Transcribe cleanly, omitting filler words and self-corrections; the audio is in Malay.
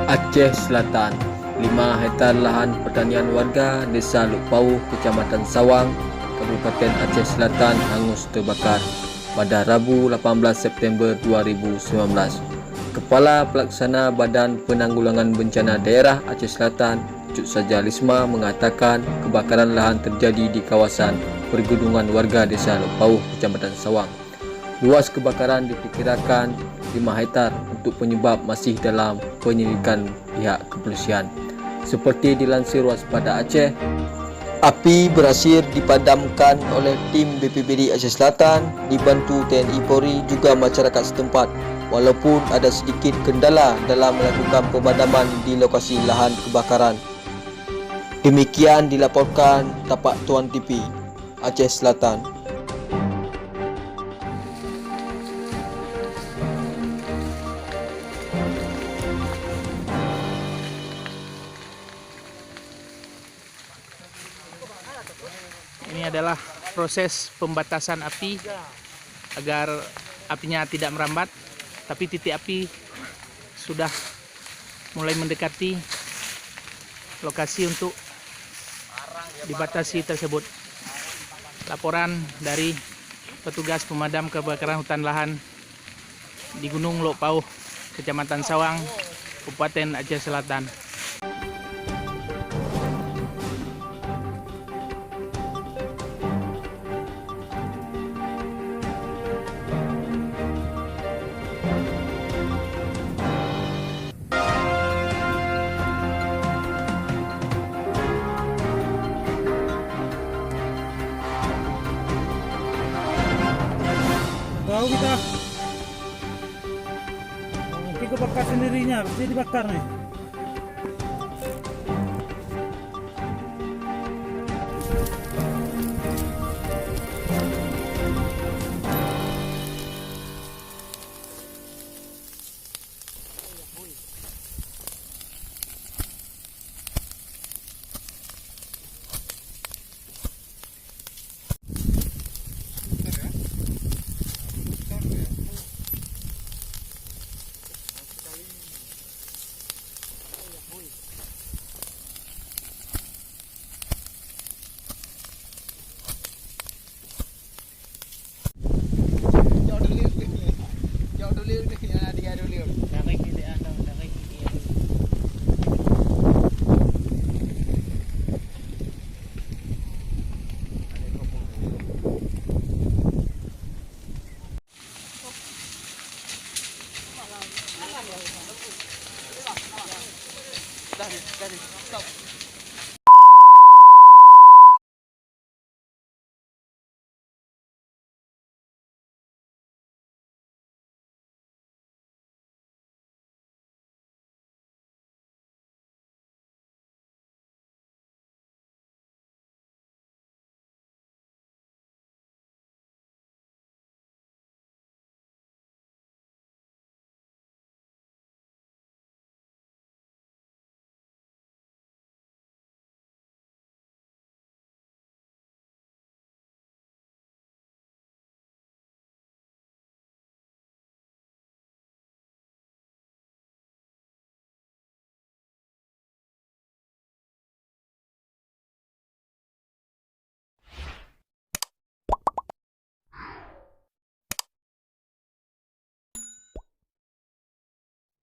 Aceh Selatan, 5 hektar lahan pertanian warga Desa Luk Pauh, Kecamatan Sawang, Kabupaten Aceh Selatan hangus terbakar pada Rabu 18 September 2019. Kepala Pelaksana Badan Penanggulangan Bencana Daerah Aceh Selatan, Cuk Saja Lisma, mengatakan kebakaran lahan terjadi di kawasan pergunungan warga Desa Luk Pauh, Kecamatan Sawang. Luas kebakaran diperkirakan 5 hektar. Untuk penyebab masih dalam penyelidikan pihak kepolisian. Seperti dilansir Waspada Aceh, api berhasil dipadamkan oleh tim BPBD Aceh Selatan dibantu TNI Polri juga masyarakat setempat, walaupun ada sedikit kendala dalam melakukan pemadaman di lokasi lahan kebakaran. Demikian dilaporkan Tapak Tuan TV, Aceh Selatan. Ini adalah proses pembatasan api agar apinya tidak merambat, tapi titik api sudah mulai mendekati lokasi untuk dibatasi tersebut. Laporan dari petugas pemadam kebakaran hutan lahan di Gunung Luk Pauh, Kecamatan Sawang, Kabupaten Aceh Selatan. Tahu kita mungkin kebakar sendirinya, pasti dibakar nih.